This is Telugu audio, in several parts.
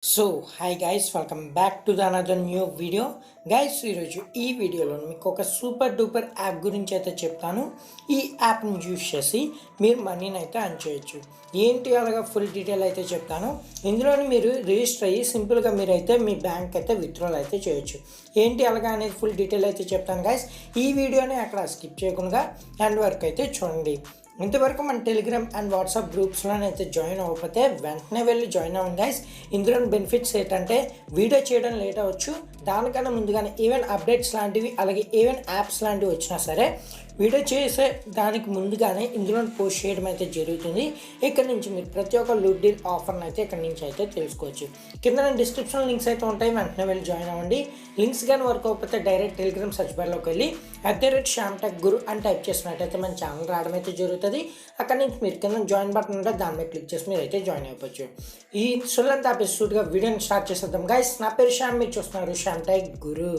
So hi guys, welcome back to the another new video. Guys, ఈరోజు ఈ వీడియోలో మీకు ఒక సూపర్ డూపర్ యాప్ గురించి అయితే చెప్తాను. ఈ యాప్ని యూజ్ చేసి మీరు మనీని అయితే అర్న్ చేయొచ్చు. ఏంటి అలాగా ఫుల్ డీటెయిల్ అయితే చెప్తాను. ఇందులోని మీరు రిజిస్టర్ అయ్యి సింపుల్గా మీరైతే మీ బ్యాంక్ అయితే విత్డ్రాల్ అయితే చేయొచ్చు. ఏంటి అలాగా అనేది ఫుల్ డీటెయిల్ అయితే చెప్తాను గైస్. ఈ వీడియోని అక్కడ స్కిప్ చేయకుండా ఎండ్ వరకు అయితే చూడండి. ఇంతవరకు మన టెలిగ్రామ్ అండ్ వాట్సాప్ గ్రూప్స్లోనైతే జాయిన్ అవ్వకపోతే వెంటనే వెళ్ళి జాయిన్ అవ్వండి గైస్. ఇందులో బెనిఫిట్స్ ఏంటంటే వీడియో చేయడం లేట్ అవ్వచ్చు, దానికన్నా ముందుగానే ఈవెన్ అప్డేట్స్ లాంటివి అలాగే ఈవెన్ యాప్స్ లాంటివి వచ్చినా సరే వీడియో చేసే దానికి ముందుగానే ఇందులో పోస్ట్ చేయడం అయితే జరుగుతుంది. ఇక్కడ నుంచి మీరు ప్రతి ఒక్క లూట్ డీల్ ఆఫర్ని అయితే ఇక్కడ నుంచి అయితే తెలుసుకోవచ్చు. కింద డిస్క్రిప్షన్ లింక్స్ అయితే ఉంటాయి, వెంటనే వెళ్ళి జాయిన్ అవ్వండి. లింక్స్ కానీ వర్క్ అవ్వకపోతే డైరెక్ట్ టెలిగ్రామ్ సర్చ్ బార్లోకి వెళ్ళి @Shyamtechguru అని టైప్ చేసినట్టయితే మన ఛానల్ రావడం అయితే జరుగుతుంది. అక్కడ నుంచి మీరు కింద జాయిన్ బటన్ ఉంటే దాని మీద క్లిక్ చేసి మీరు అయితే జాయిన్ అయిపోవచ్చు. ఈ సులంత ఎపిసోడ్గా వీడియోని స్టార్ట్ చేసేద్దాం గైస్. నా పేరు శ్యామ్, మీరు చూస్తున్నారు Shyamtechguru.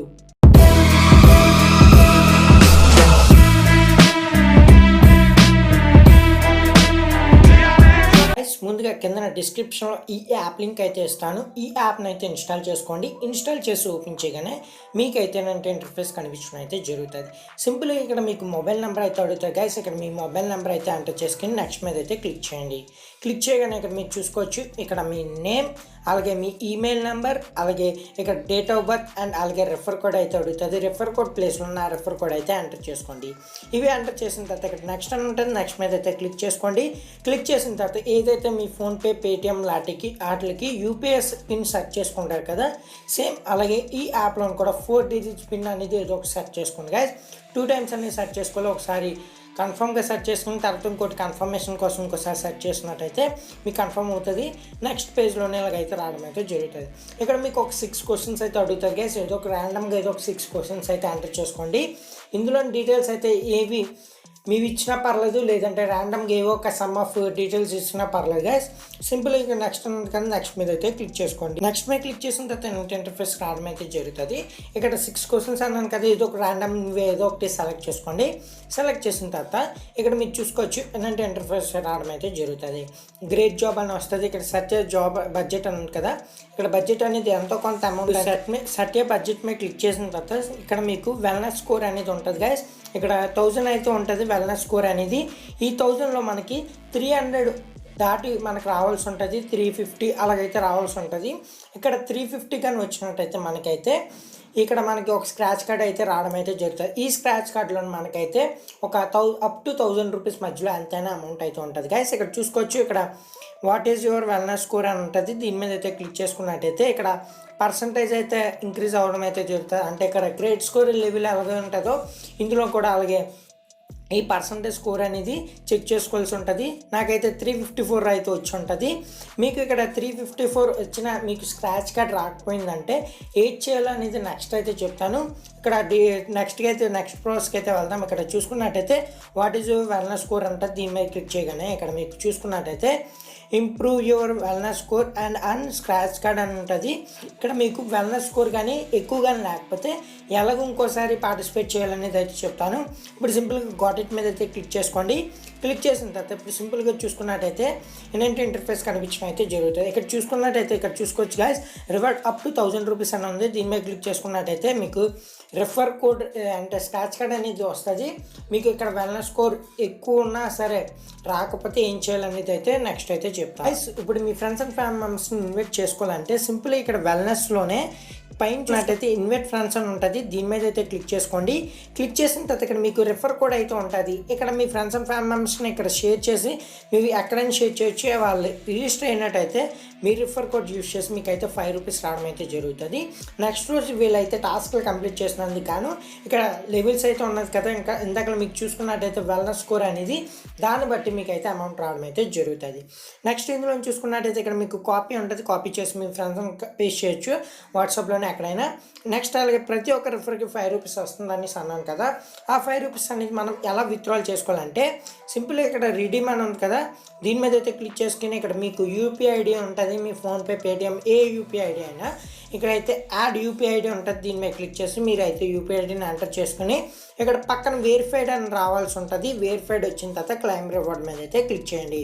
ముందుగా కింద డిస్క్రిప్షన్లో ఈ యాప్ లింక్ అయితే ఇస్తాను. ఈ యాప్ని అయితే ఇన్స్టాల్ చేసుకోండి. ఇన్స్టాల్ చేసి ఓపెన్ చేయగానే మీకైతే ఇంటర్ఫేస్ కనిపించడం అయితే జరుగుతుంది. సింపుల్గా ఇక్కడ మీకు మొబైల్ నెంబర్ అయితే అడుగుతుంది గైస్. ఇక్కడ మీ మొబైల్ నెంబర్ అయితే ఎంటర్ చేసుకుని నెక్స్ట్ మీద అయితే క్లిక్ చేయండి. క్లిక్ చేయగానే ఇక్కడ మీరు చూసుకోవచ్చు, ఇక్కడ మీ నేమ్ అలాగే మీ ఈమెయిల్ నెంబర్ అలాగే ఇక్కడ డేట్ ఆఫ్ బర్త్ అండ్ అలాగే రెఫర్ కోడ్ అయితే అడుగుతుంది. రెఫర్ కోడ్ ప్లేస్లో ఉన్న రెఫర్ కోడ్ అయితే ఎంటర్ చేసుకోండి. ఇవి ఎంటర్ చేసిన తర్వాత ఇక్కడ నెక్స్ట్ అని ఉంటుంది, నెక్స్ట్ మీద అయితే క్లిక్ చేసుకోండి. క్లిక్ చేసిన తర్వాత ఏదైతే మీ ఫోన్పే పేటిఎం వాటికి యూపీఎస్ పిన్ సెర్చ్ చేసుకుంటారు కదా, సేమ్ అలాగే ఈ యాప్లో కూడా 4 డిజిట్స్ పిన్ అనేది ఏదో ఒక సెర్చ్ చేసుకోండి గైస్. 2 టైమ్స్ అనేది సెర్చ్ చేసుకోవాలి. ఒకసారి కన్ఫర్మ్గా సెర్చ్ చేసుకుని తర్వాత ఇంకోటి కన్ఫర్మేషన్ కోసం ఇంకోసారి సెర్చ్ చేసినట్టయితే మీకు కన్ఫర్మ్ అవుతుంది. నెక్స్ట్ పేజ్లోనే ఇలాగైతే రావడం అయితే జరుగుతుంది. ఇక్కడ మీకు ఒక 6 క్వశ్చన్స్ అయితే అడుగుతాయి గైస్. ఏదో ఒక ర్యాండమ్గా ఏదో ఒక 6 క్వశ్చన్స్ అయితే ఎంటర్ చేసుకోండి. ఇందులో డీటెయిల్స్ అయితే ఏవి మీవి ఇచ్చినా పర్లేదు, లేదంటే ర్యాండమ్గా ఏవో ఒక సమ్ ఆఫ్ డీటెయిల్స్ ఇచ్చినా పర్లేదు గైస్. సింపుల్ ఇక నెక్స్ట్ కానీ నెక్స్ట్ మీద అయితే క్లిక్ చేసుకోండి. నెక్స్ట్ మీద క్లిక్ చేసిన తర్వాత ఇంటర్ఫేస్ రావడం అయితే జరుగుతుంది. ఇక్కడ 6 క్వశ్చన్స్ అన్నాను కదా, ఏదో ఒక ర్యాండమ్ ఏదో ఒకటి సెలెక్ట్ చేసుకోండి. సెలెక్ట్ చేసిన తర్వాత ఇక్కడ మీరు చూసుకోవచ్చు ఏంటంటే ఇంటర్ఫేస్ రావడం అయితే జరుగుతుంది. గ్రేట్ జాబ్ అని వస్తుంది. ఇక్కడ సర్చ్ జాబ్ బడ్జెట్ అని ఉంది కదా, ఇక్కడ బడ్జెట్ అనేది ఎంతో కొంత అమౌంట్ సెట్ బడ్జెట్ మీద క్లిక్ చేసిన తర్వాత ఇక్కడ మీకు వెల్నెస్ స్కోర్ అనేది ఉంటుంది గైస్. ఇక్కడ 1000 అయితే ఉంటుంది వెల్నెస్ స్కోర్ అనేది. ఈ 1000లో మనకి 300 దాటి మనకు రావాల్సి ఉంటుంది, 350 అలాగైతే రావాల్సి ఉంటుంది. ఇక్కడ 350 కానీ వచ్చినట్టయితే మనకైతే ఇక్కడ మనకి ఒక స్క్రాచ్ కార్డ్ అయితే రావడం అయితే జరుగుతుంది. ఈ స్క్రాచ్ కార్డులో మనకైతే ఒక అప్ టు 1000 రూపీస్ మధ్యలో ఎంతైనా అమౌంట్ అయితే ఉంటుంది గైస్. ఇక్కడ చూసుకోవచ్చు, ఇక్కడ what is your wellness score అని ఉంటుంది. దీని మీద అయితే క్లిక్ చేసుకున్నట్టయితే ఇక్కడ పర్సంటేజ్ అయితే ఇంక్రీజ్ అవ్వడం అయితే జరుగుతుంది. అంటే ఇక్కడ గ్రేడ్ స్కోర్ లెవెల్ ఎలాగే ఉంటుందో ఇందులో కూడా అలాగే ఈ పర్సంటేజ్ స్కోర్ అనేది చెక్ చేసుకోవాల్సి ఉంటుంది. నాకైతే 354 అయితే వచ్చి ఉంటుంది. మీకు ఇక్కడ 354 వచ్చిన మీకు స్క్రాచ్ కార్డ్ రాకపోయిందంటే ఏం చేయాలో అనేది నెక్స్ట్ అయితే చెప్తాను. ఇక్కడ నెక్స్ట్ ప్రాసెస్కి అయితే వెళ్దాం. ఇక్కడ చూసుకున్నట్టయితే what is your wellness score అంటే దీని మీద క్లిక్ చేయగానే ఇక్కడ మీకు చూసుకున్నట్టయితే improve your wellness score and scratch card అని ఉంటుంది. ఇక్కడ మీకు వెల్నెస్ స్కోర్ కానీ ఎక్కువ కానీ లేకపోతే ఎలాగో ఇంకోసారి పార్టిసిపేట్ చేయాలనేది అయితే చెప్తాను. ఇప్పుడు సింపుల్గా గాట్ మీద అయితే క్లిక్ చేసుకోండి. క్లిక్ చేసిన తర్వాత ఇప్పుడు సింపుల్గా చూసుకున్నట్టయితే ఏంటంటే ఇంటర్ఫేస్ కనిపించడం అయితే జరుగుతుంది. ఇక్కడ చూసుకున్నట్టయితే ఇక్కడ చూసుకోవచ్చు guys, reward up to 1000 rupees అని ఉంది. దీని మీద క్లిక్ చేసుకున్నట్టయితే మీకు రెఫర్ కోడ్ అంటే స్క్రాచ్ కార్డ్ అనేది వస్తుంది. మీకు ఇక్కడ వెల్నెస్ స్కోర్ ఎక్కువ ఉన్నా సరే రాకపోతే ఏం చేయాలనేది అయితే నెక్స్ట్ అయితే చెప్తాను. ఇప్పుడు మీ ఫ్రెండ్స్ అండ్ ఫ్యామిలీ మెంబర్స్ని ఇన్వైట్ చేసుకోవాలంటే సింపుల్గా ఇక్కడ వెల్నెస్లోనే పైన చూసినట్టయితే ఇన్వైట్ ఫ్రెండ్స్ అని ఉంటుంది. దీని మీద అయితే క్లిక్ చేసుకోండి. క్లిక్ చేసిన తర్వాత ఇక్కడ మీకు రెఫర్ కోడ్ అయితే ఉంటుంది. ఇక్కడ మీ ఫ్రెండ్స్ అండ్ ఫ్యామిలీ మెంబర్స్ని ఇక్కడ షేర్ చేసి మీరు ఎక్కడైనా షేర్ చేయొచ్చు. వాళ్ళు రిజిస్టర్ అయినట్టయితే మీ రెఫర్ కోడ్ యూస్ చేసి మీకు అయితే 5 రూపీస్ రావడం అయితే జరుగుతుంది. నెక్స్ట్ రోజు వీళ్ళైతే టాస్క్లు కంప్లీట్ చేసినందుకు గాను ఇక్కడ లెవెల్స్ అయితే ఉన్నది కదా, ఇంకా ఇందాక మీకు చూసుకున్నట్టయితే వెల్నెస్ స్కోర్ అనేది దాన్ని బట్టి మీకు అయితే అమౌంట్ రావడం అయితే జరుగుతుంది. నెక్స్ట్ ఇందులో చూసుకున్నట్టయితే ఇక్కడ మీకు కాపీ ఉంటుంది. కాపీ చేసి మీ ఫ్రెండ్స్ పేస్ట్ చేయొచ్చు వాట్సాప్లోనే ఎక్కడైనా. నెక్స్ట్ అలాగే ప్రతి ఒక్క రిఫర్కి 5 రూపీస్ వస్తుందని అన్నాను కదా, ఆ 5 రూపీస్ అనేది మనం ఎలా విత్డ్రాల్ చేసుకోవాలంటే సింపుల్గా ఇక్కడ రిడీమ్ అని ఉంది కదా, దీని మీద అయితే క్లిక్ చేసుకుని ఇక్కడ మీకు యూపీఐ ఐడి ఉంటుంది ఉంటుంది, మీ ఫోన్పే, పేటిఎం ఏ యూపీఐ ఐడి అయినా ఇక్కడైతే యాడ్ యూపీఐ ఐడి ఉంటుంది. దీని మీద క్లిక్ చేసి మీరు అయితే యూపీఐ ఐడిని ఎంటర్ చేసుకుని ఇక్కడ పక్కన వెరిఫైడ్ అని రావాల్సి ఉంటుంది. వెరిఫైడ్ వచ్చిన తర్వాత క్లైమ్ రివార్డ్ మీద అయితే క్లిక్ చేయండి.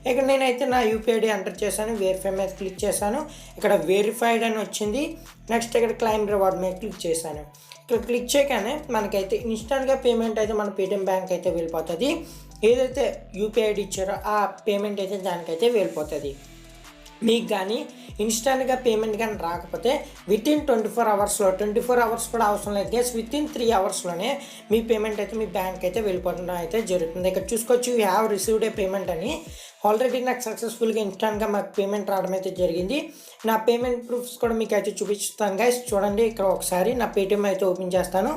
ఇక్కడ నేనైతే నా యూపీఐ ఐడి ఎంటర్ చేశాను, వెరిఫై మీద క్లిక్ చేశాను, ఇక్కడ వెరిఫైడ్ అని వచ్చింది. నెక్స్ట్ ఇక్కడ క్లైమ్ రివార్డ్ మీద క్లిక్ చేశాను. ఇక్కడ క్లిక్ చేయగానే మనకైతే ఇన్స్టెంట్గా పేమెంట్ అయితే మన పేటిఎం బ్యాంక్ అయితే వెళ్ళిపోతుంది. ఏదైతే యూపీఐ ఐడి ఇచ్చారో ఆ పేమెంట్ అయితే దానికైతే వెళ్ళిపోతుంది. మీకు కానీ ఇన్స్టెంట్గా పేమెంట్ కానీ రాకపోతే వితిన్ 24 అవర్స్లో, 24 అవర్స్ కూడా అవసరం లేదు గైస్, వితిన్ 3 అవర్స్లోనే మీ పేమెంట్ అయితే మీ బ్యాంక్ అయితే వెళ్ళిపోవడం అయితే జరుగుతుంది. ఇక్కడ చూసుకోవచ్చు you have received a payment అని. ఆల్రెడీ నాకు సక్సెస్ఫుల్గా ఇన్స్టెంట్గా మాకు పేమెంట్ రావడం అయితే జరిగింది. నా పేమెంట్ ప్రూఫ్స్ కూడా మీకు అయితే చూపిస్తాను గైస్. చూడండి ఇక్కడ ఒకసారి నా పేటిఎం అయితే ఓపెన్ చేస్తాను.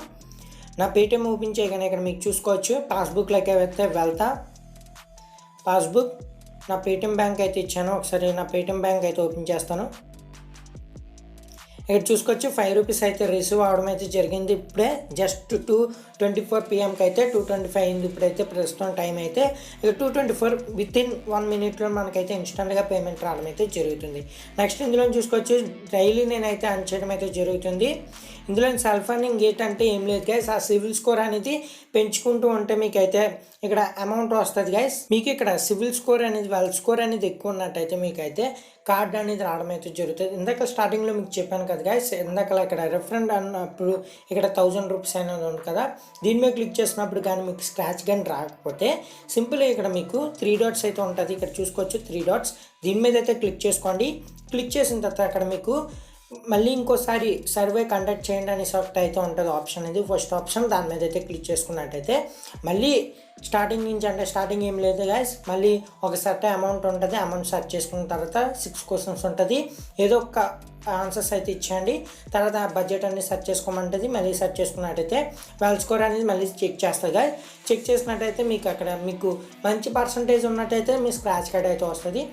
నా పేటిఎం ఓపెన్ చేయగానే ఇక్కడ మీకు చూసుకోవచ్చు పాస్బుక్లోకి అయితే వెళ్తా. పాస్బుక్ నా పేటిఎం బ్యాంక్ అయితే ఇచ్చాను. ఒకసారి నా పేటిఎం బ్యాంక్ అయితే ఓపెన్ చేస్తాను. ఇక్కడ చూసుకోవచ్చు 5 రూపీస్ అయితే రిసీవ్ అవడం అయితే జరిగింది. ఇప్పుడే జస్ట్ 2:24 PM అయితే 2:25 అయింది. ఇప్పుడైతే ప్రస్తుతం టైం అయితే ఇక 2:24 వితిన్ 1 మినిట్లో మనకైతే ఇన్స్టెంట్గా పేమెంట్ రావడం అయితే జరుగుతుంది. నెక్స్ట్ ఇందులో చూసుకోవచ్చు డైలీ నేనైతే అర్న్ చేయడం అయితే జరుగుతుంది. ఇందులో సెల్ఫ్ అర్నింగ్ గేట్ అంటే ఏం లేదు గైస్, ఆ సివిల్ స్కోర్ అనేది పెంచుకుంటూ ఉంటే మీకైతే ఇక్కడ అమౌంట్ వస్తుంది గైస్. మీకు ఇక్కడ సివిల్ స్కోర్ అనేది వెల్ స్కోర్ అనేది ఎక్కువ ఉన్నట్టయితే మీకైతే కార్డ్ అనేది రావడం అయితే జరుగుతుంది. ఇందాక స్టార్టింగ్లో మీకు చెప్పాను కదా గైస్, ఇందాక ఇక్కడ రెఫరెండ్ అన్నప్పుడు ఇక్కడ 1000 రూపీస్ అనేది ఉంది కదా, దీని మీద క్లిక్ చేసినప్పుడు కానీ మీకు స్క్రాచ్ కానీ రాకపోతే సింపుల్గా ఇక్కడ మీకు 3 డాట్స్ అయితే ఉంటుంది. ఇక్కడ చూసుకోవచ్చు 3 డాట్స్, దీని మీద అయితే క్లిక్ చేసుకోండి. క్లిక్ చేసిన తర్వాత అక్కడ మీకు మళ్ళీ ఇంకోసారి సర్వే కండక్ట్ చేయండి అని ఒకటి అయితే ఉంటుంది ఆప్షన్. ఇది ఫస్ట్ ఆప్షన్, దాని మీద అయితే క్లిక్ చేసుకున్నట్టయితే మళ్ళీ స్టార్టింగ్ నుంచి, అంటే స్టార్టింగ్ ఏం లేదు గైస్, మళ్ళీ ఒక సర్టెన్ అమౌంట్ ఉంటుంది. అమౌంట్ సెర్చ్ చేసుకున్న తర్వాత 6 క్వశ్చన్స్ ఉంటుంది. ఏదో ఒక ఆన్సర్స్ అయితే ఇచ్చేయండి. తర్వాత బడ్జెట్ అనేది సెర్చ్ చేసుకోమంటుంది. మళ్ళీ సెర్చ్ చేసుకున్నట్టయితే వెల్ స్కోర్ అనేది మళ్ళీ చెక్ చేస్తుంది గైస్. చెక్ చేసినట్టయితే మీకు అక్కడ మీకు మంచి పర్సంటేజ్ ఉన్నట్టయితే మీ స్క్రాచ్ కార్డ్ అయితే వస్తుంది.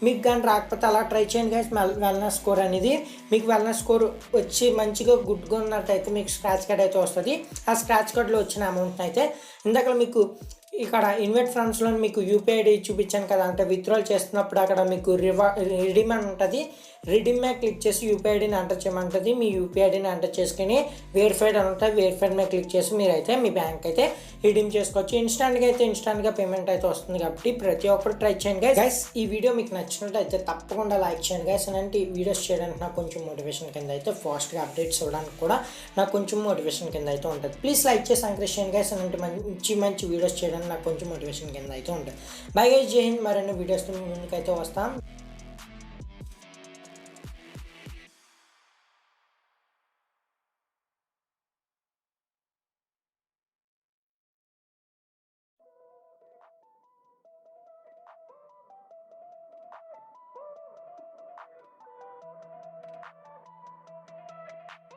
మీకు కానీ రాకపోతే అలా ట్రై చేయండి గైస్. వెల్నెస్ స్కోర్ అనేది మీకు వెల్నెస్ స్కోర్ వచ్చి మంచిగా గుడ్గా ఉన్నట్టయితే మీకు స్క్రాచ్ కార్డ్ అయితే వస్తుంది. ఆ స్క్రాచ్ కార్డ్లో వచ్చిన అమౌంట్ని అయితే ఇందాక మీకు ఇక్కడ ఇన్వెట్ ఫండ్స్లో మీకు యూపీఐ ఐడి చూపించాను కదా, అంటే విత్డ్రాల్ చేస్తున్నప్పుడు అక్కడ మీకు రిడీమ్ అని ఉంటుంది. రిడీమ్ మీద క్లిక్ చేసి యూపీఐ ఐడిని ఎంటర్ చేయమంటుంది. మీ యూపీఐ ఐడిని ఎంటర్ చేసుకుని వెరిఫైడ్ అని ఉంటుంది. వెరిఫైడ్ మీద క్లిక్ చేసి మీరైతే మీ బ్యాంక్ అయితే రిడీమ్ చేసుకోవచ్చు. ఇన్స్టాంట్గా పేమెంట్ అయితే వస్తుంది. కాబట్టి ప్రతి ఒక్కరు ట్రై చేయండి గైస్. ఈ వీడియో మీకు నచ్చినట్లయితే తప్పకుండా లైక్ చేయండి గైస్. అలాంటి వీడియోస్ చేయడానికి నాకు కొంచెం మోటివేషన్ కింద అయితే, ఫాస్ట్గా అప్డేట్స్ ఇవ్వడానికి కూడా నాకు కొంచెం మోటివేషన్ కింద అయితే ఉంటుంది. ప్లీజ్ లైక్ చేసి ఎంకరేజ్ చేయండి గైస్. అలాంటి మంచి వీడియోస్ చేయడానికి నాకు కొంచెం మోటివేషన్ కింద అయితే ఉంటుంది. బై గైస్, జై హింద్. మరిన్ని వీడియోస్తో మీ ముందుకైతే వస్తాం.